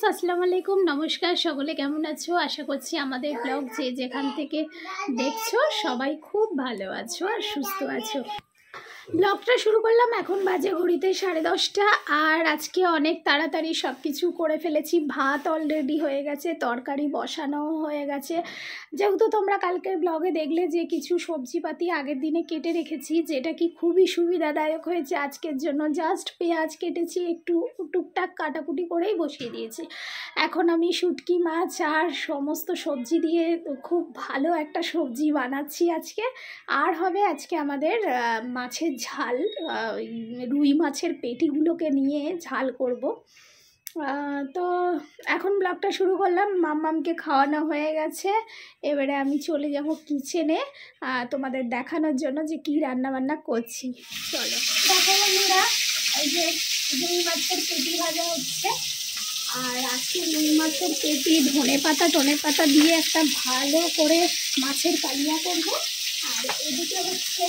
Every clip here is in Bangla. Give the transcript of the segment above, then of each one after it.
আসসালামু আলাইকুম, নমস্কার। সকলে কেমন আছো? আশা করছি আমাদের ব্লগ যে যেখান থেকে দেখছো সবাই খুব ভালো আছো আর সুস্থ আছো। ব্লগটা শুরু করলাম, এখন বাজে ঘড়িতে 10:30। আর আজকে অনেক তাড়াতাড়ি সব কিছু করে ফেলেছি। ভাত অলরেডি হয়ে গেছে, তরকারি বসানো হয়ে গেছে। যেহেতু তোমরা কালকের ব্লগে দেখলে যে কিছু সবজিপাতি আগের দিনে কেটে রেখেছি, যেটা কি খুবই সুবিধাদায়ক হয়েছে আজকের জন্য। জাস্ট পেঁয়াজ কেটেছি, একটু টুকটাক কাটাকুটি করেই বসিয়ে দিয়েছি। এখন আমি শুটকি মাছ আর সমস্ত সবজি দিয়ে খুব ভালো একটা সবজি বানাচ্ছি আজকে। আর হবে আজকে আমাদের মাছের ঝাল, রুই মাছের পেটিগুলোকে নিয়ে ঝাল করব। তো এখন ব্লগটা শুরু করলাম। মাম্মামকে খাওয়ানো হয়ে গেছে, এবারে আমি চলে যাব কিচেনে তোমাদের দেখানোর জন্য যে কি রান্না বান্না করছি। চলো দেখো বন্ধুরা, এই যে রুই মাছের পেটি ভাজা হচ্ছে। আর আজকে রুই মাছের পেটি ধনে পাতা দিয়ে একটা ভালো করে মাছের কালিয়া করব। আর এদিকে হচ্ছে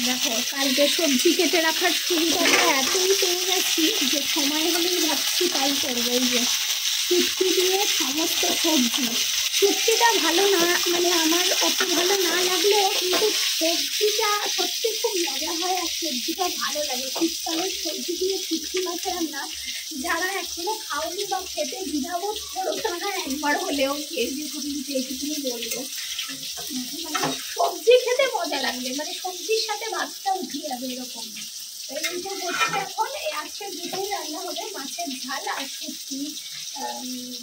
দেখো, কালকে সবজি কেটে রাখার সুবিধাটা এতই পেয়ে গেছি যে সময় হলেই ভাবছি তাই করবো। এই যে শুটকি দিয়ে সমস্ত সবজি। শুটকিটা ভালো না, মানে আমার অত ভালো না লাগলেও কিন্তু সবজিটা সত্যি খুব মজা হয় আর সবজিটা ভালো লাগে। শীতকালের সবজি দিয়ে শুটকি মাছের রান্না যারা এখনো খাওনি বা খেতে দ্বিধাবোধ করো, তারা একবার হলেও খেয়ে যেটুকুনি বলবো। মানে সবজি খেতে মজা লাগবে, মানে সবজির সাথে ভাতটা উঠে যাবে এরকম। এইটা হচ্ছে এখন আজকে দুটোই রান্না হবে, মাছের ঝাল আর শুটকি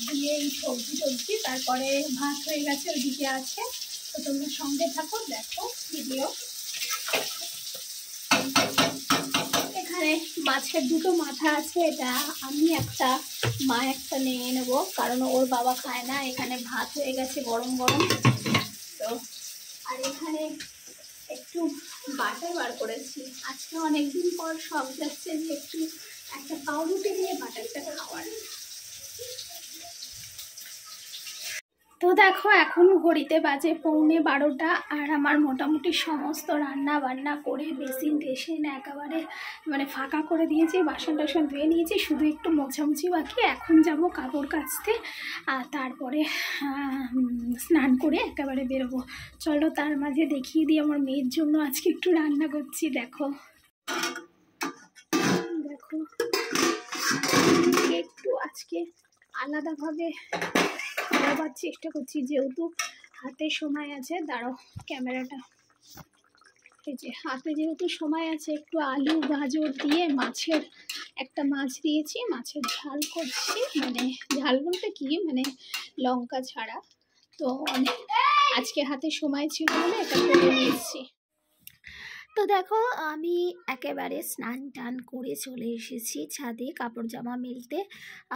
দিয়ে এই সবজি। তারপরে ভাত হয়ে গেছে, ওইদিকে আছে। তো তোমরা সঙ্গে থাকো, দেখো ভিডিও। এখানে মাছের দুটো মাথা আছে, এটা আমি একটা, মা একটা নিয়ে নেবো, কারণ ওর বাবা খায় না। এখানে ভাত হয়ে গেছে গরম গরম। তো আর এখানে একটু বাটার বার করেছি। আজকে অনেকদিন পর শখ যাচ্ছে যে একটু একটা পাউরুটি দিয়ে বাটারটা খাওয়ার। তো দেখো, এখন ঘড়িতে বাজে 11:45। আর আমার মোটামুটি সমস্ত রান্না বান্না করে বেসিন টেসিন একেবারে মানে ফাঁকা করে দিয়েছি, বাসন টাসন ধুয়ে নিয়েছি, শুধু একটু মোছামুছি বাকি। এখন যাব কাপড় কাচতে, আর তারপরে স্নান করে একেবারে বেরোবো। চলো তার মাঝে দেখিয়ে দিই আমার মেয়ের জন্য আজকে একটু রান্না করছি। দেখো দেখো, একটু আজকে আলাদাভাবে খাওয়াবার চেষ্টা করছি, যেহেতু হাতে সময় আছে। দাঁড়াও ক্যামেরাটা, এই যে হাতে যেহেতু সময় আছে, একটু আলু গাজর দিয়ে মাছের একটা মাছ দিয়েছি, মাছের ঝাল করছি। মানে ঝাল বলতে কি, মানে লঙ্কা ছাড়া। তো আজকে হাতে সময় ছিল বলে এটা করে নিয়েছি। তো দেখো, আমি একেবারে স্নান টান করে চলে এসেছি ছাদে কাপড় জামা মেলতে।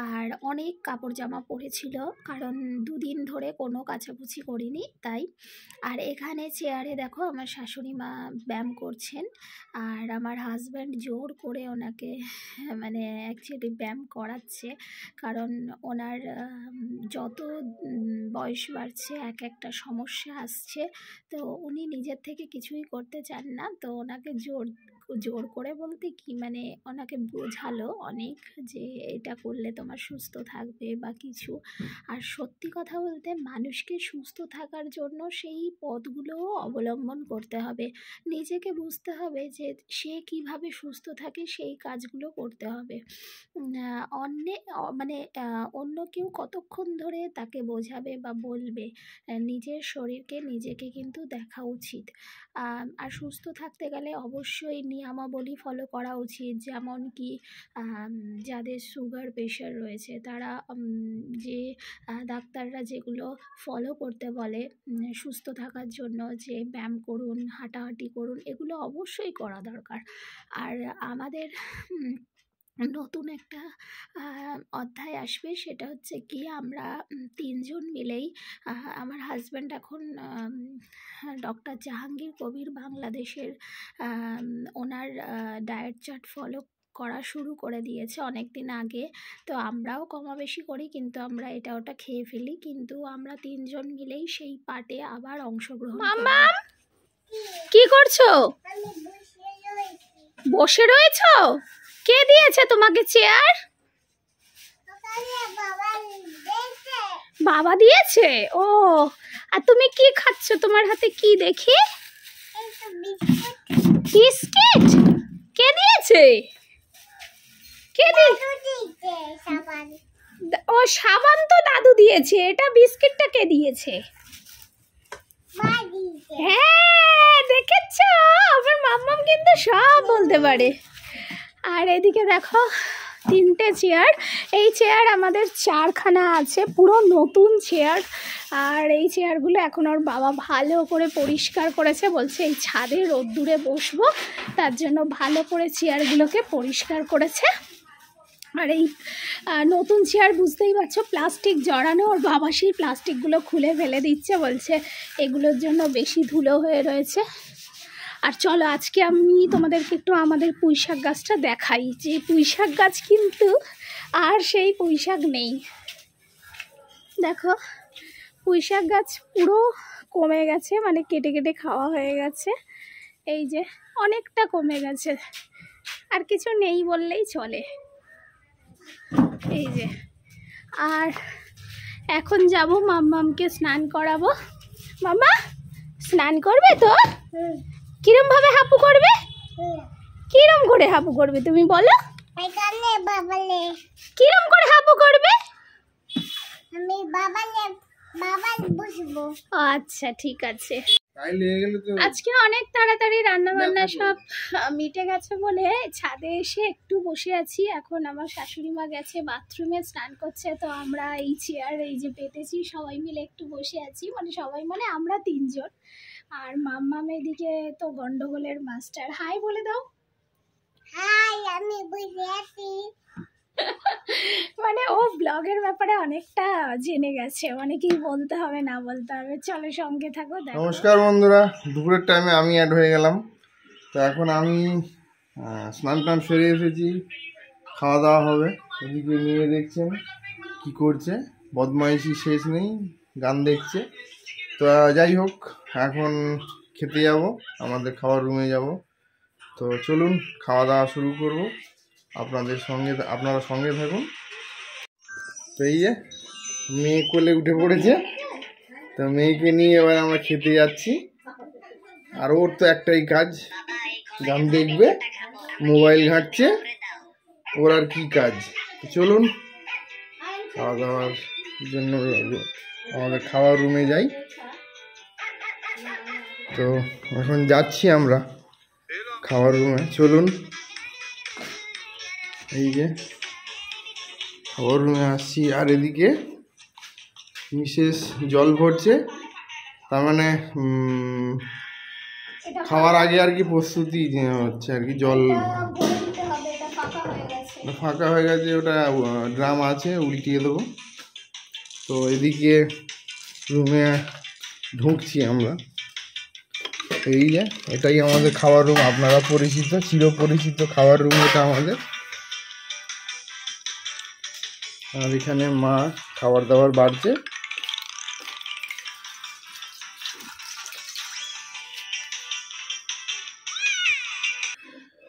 আর অনেক কাপড় জামা পড়েছিল, কারণ দুদিন ধরে কোনো কাচাকুচি করিনি তাই। আর এখানে চেয়ারে দেখো আমার শাশুড়ি মা ব্যায়াম করছেন, আর আমার হাজব্যান্ড জোর করে ওনাকে মানে অ্যাকচুয়ালি ব্যায়াম করাচ্ছে। কারণ ওনার যত বয়স বাড়ছে একটা সমস্যা আসছে। তো উনি নিজের থেকে কিছুই করতে চান না। তো ওনাকে জোর করে বলতে কি, মানে ওনাকে বোঝালো অনেক যে এটা করলে তোমার সুস্থ থাকবে বা কিছু। আর সত্যি কথা বলতে মানুষকে সুস্থ থাকার জন্য সেই পথগুলো অবলম্বন করতে হবে। নিজেকে বুঝতে হবে যে সে কিভাবে সুস্থ থাকে, সেই কাজগুলো করতে হবে। মানে অন্য কেউ কতক্ষণ ধরে তাকে বোঝাবে বা বলবে। নিজের শরীরকে নিজেকে কিন্তু দেখা উচিত। আর সুস্থ থাকতে গেলে অবশ্যই নিয়মাবলী ফলো করা উচিত। যেমন কি যাদের সুগার প্রেশার রয়েছে তারা যে ডাক্তাররা যেগুলো ফলো করতে বলে সুস্থ থাকার জন্য, যে ব্যায়াম করুন, হাঁটাহাঁটি করুন, এগুলো অবশ্যই করা দরকার। আর আমাদের নতুন একটা অধ্যায় আসবে, সেটা হচ্ছে কি আমরা তিনজন মিলেই, আমার হাজব্যান্ড এখন ডক্টর জাহাঙ্গীর কবির বাংলাদেশের ওনার ডায়েট চার্ট ফলো করা শুরু করে দিয়েছে অনেক দিন আগে। তো আমরাও কমাবেশি করি, কিন্তু আমরা এটা ওটা খেয়ে ফেলি, কিন্তু আমরা তিনজন মিলেই সেই পার্টে আবার অংশগ্রহণ করব। কি করছো? বসে রয়েছো? কে দিয়েছে তোমাকে চেয়ার? বাবা দিয়েছে? ও, আর তুমি কি খাচ্ছ? তোমার হাতে কি দেখি? বিস্কিট। কে দিয়েছে? কে দিয়েছে? ও সাবান তো দাদু দিয়েছে, এটা বিস্কিটটা কে দিয়েছে? হ্যাঁ দেখেছো, আমার মাম্মাম কিন্তু সব বলতে পারে। আর এদিকে দেখো তিনটে চেয়ার, এই চেয়ার আমাদের চারখানা আছে, পুরো নতুন চেয়ার। আর এই চেয়ারগুলো এখন ওর বাবা ভালো করে পরিষ্কার করেছে, বলছে এই ছাদে রোদ্দুরে বসবো, তার জন্য ভালো করে চেয়ারগুলোকে পরিষ্কার করেছে। আর এই নতুন চেয়ার বুঝতেই পারছো প্লাস্টিক জড়ানো, ওর বাবা সেই প্লাস্টিকগুলো খুলে ফেলে দিচ্ছে, বলছে এগুলোর জন্য বেশি ধুলো হয়ে রয়েছে। আর চলো আজকে আমি তোমাদেরকে একটু আমাদের পুঁইশাক গাছটা দেখাই, যে পুঁইশাক গাছ কিন্তু আর সেই পুঁইশাক নেই। দেখো পুঁইশাক গাছ পুরো কমে গেছে, মানে কেটে কেটে খাওয়া হয়ে গেছে, এই যে অনেকটা কমে গেছে, আর কিছু নেই বললেই চলে। এই যে, আর এখন যাব মাম্মামকে স্নান করাবো। মাম্মা স্নান করবে তো? কিরম ভাবে হাপু করবে? কিরম করে হাপু করবে তুমি বলো? কিরম করে হাপু করবে? আমি বাবা বসবো। আচ্ছা ঠিক আছে। আজকে অনেক তাড়াতাড়ি রান্না বান্না সব মিটে গেছে বলে ছাদে এসে একটু বসে আছি। এখন আমার শাশুড়ি মা গেছে বাথরুমে, স্নান করছে, তো আমরা এই চেয়ার এই যে পেতেছি সবাই মিলে একটু বসে আছি, মানে সবাই মানে আমরা তিনজন। আর মাম্মাম এদিকে তো গন্ডগোলের মাস্টার। হাই বলে দাও। হাই, আমি বসে আছি। মানে ও ব্লগের ব্যাপারে অনেকটা জেনে গেছে, মানে কি বলতে হবে না বলতে হবে। চলো সঙ্গে থাকো। নমস্কার বন্ধুরা, দুপুরের টাইমে আমি অ্যাড হয়ে গেলাম। তো এখন আমি স্নান টান সেরে এসেছি, খাওয়া দাওয়া হবে। এদিকে নিয়ে দেখছেন কি করছে, বদমাইশি শেষ নেই, গান দেখছে। তো যাই হোক, এখন খেতে যাব, আমাদের খাওয়ার রুমে যাব। তো চলুন খাওয়া দাওয়া শুরু করব, আপনারা সঙ্গে থাকুন। তো এই যে মেয়ে কোলে উঠে পড়েছে, তো মেয়েকে নিয়ে এবার আমরা খেতে যাচ্ছি। আর ওর তো একটাই কাজ, গান দেখবে, মোবাইল ঘাঁটছে, ওর আর কি কাজ। চলুন খাওয়া দাওয়ার জন্য আমাদের খাওয়ার রুমে যাই। তো এখন যাচ্ছি আমরা খাওয়ার রুমে, চলুন। এই যে খাওয়ার রুমে আসছি, আর এদিকে মিসেস জল ভরছে, তার মানে খাওয়ার আগে আর কি প্রস্তুতি হচ্ছে আর কি। জল ফাঁকা হয়ে গেছে, ওটা ড্রাম আছে, উল্টিয়ে দেবো। তো এদিকে রুমে ঢুকছি আমরা। এই যে এটাই আমাদের খাওয়ার রুম, আপনারা পরিচিত, চিরপরিচিত খাওয়ার রুম এটা আমাদের। আর এখানে মা খাবার দাবার বাড়ছে।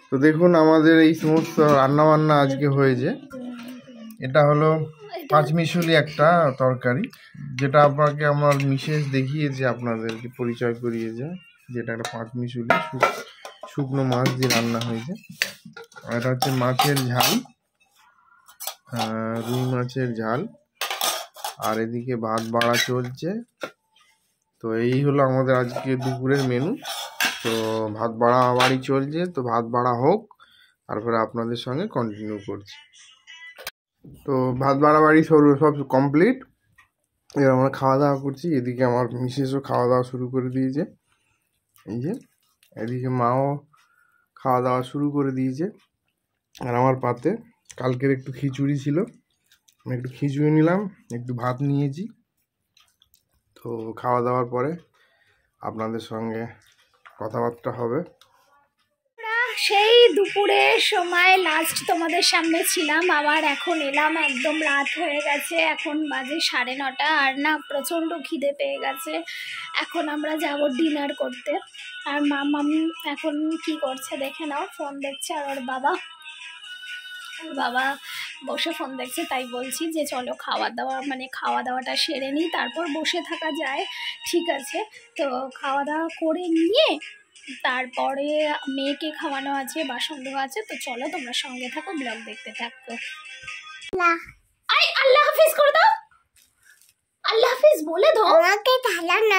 তো দেখুন আমাদের এই সমস্ত রান্না বান্না আজকে হয়েছে। এটা হলো পাঁচমিশালি একটা তরকারি, যেটা আপনাকে আমার মিসেস দেখিয়েছে, আপনাদেরকে পরিচয় করিয়েছে, যেটা একটা পাঁচমিশালি শুকনো মাছ দিয়ে রান্না হয়েছে। আর এটা হচ্ছে মাছের ঝাল, রুই মাছের ঝাল। আর এদিকে ভাত বাড়া চলছে। তো এই হলো আমাদের আজকে দুপুরের মেনু। তো ভাত বাড়ি চলছে, তো ভাত বাড়া হোক, তারপরে আপনাদের সঙ্গে কন্টিনিউ করছি। তো ভাত বাড়ি সব কমপ্লিট, এবার আমরা খাওয়া দাওয়া করছি। এদিকে আমার মিসেসও খাওয়া দাওয়া শুরু করে দিয়েছে, এই যে এদিকে মাও খাওয়া দাওয়া শুরু করে দিয়েছে। আর আমার পাতে কালকের একটু খিচুড়ি ছিল, আমি একটু খিচুড়ি নিলাম, একটু ভাত নিয়েছি। তো খাওয়া দাওয়ার পরে আপনাদের সঙ্গে কথাবার্তা হবে। সেই দুপুরের সময় লাস্ট তোমাদের সামনে ছিলাম, আবার এখন এলাম, একদম রাত হয়ে গেছে, এখন বাজে 9:30। আর না প্রচণ্ড খিদে পেয়ে গেছে, এখন আমরা যাব ডিনার করতে। আর মাম্মাম এখন কি করছে দেখে নাও, ফোন দেখছে। আর ওর বাবা বসে ফোন দেখছে, তাই বলছি যে চলো খাওয়া দাওয়াটা সেরে নিই, তারপর বসে থাকা যায়। ঠিক আছে, তো খাওয়া দাওয়া করে নিয়ে তারপরে মেয়েকে খাওয়ানো আছে, বাসন ধোয়া আছে। তো চলো তোমরা সঙ্গে থাকো, ব্লগ দেখতে থাকো। আল্লাহ হাফিজ করে দাও, আল্লাহ হাফিজ বলে দাও। আমাকে ঠালো না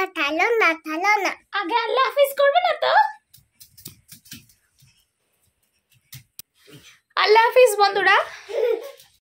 আগে আল্লাহ হাফিজ করবে না তো? আল্লাহ হাফিজ বন্ধুরা।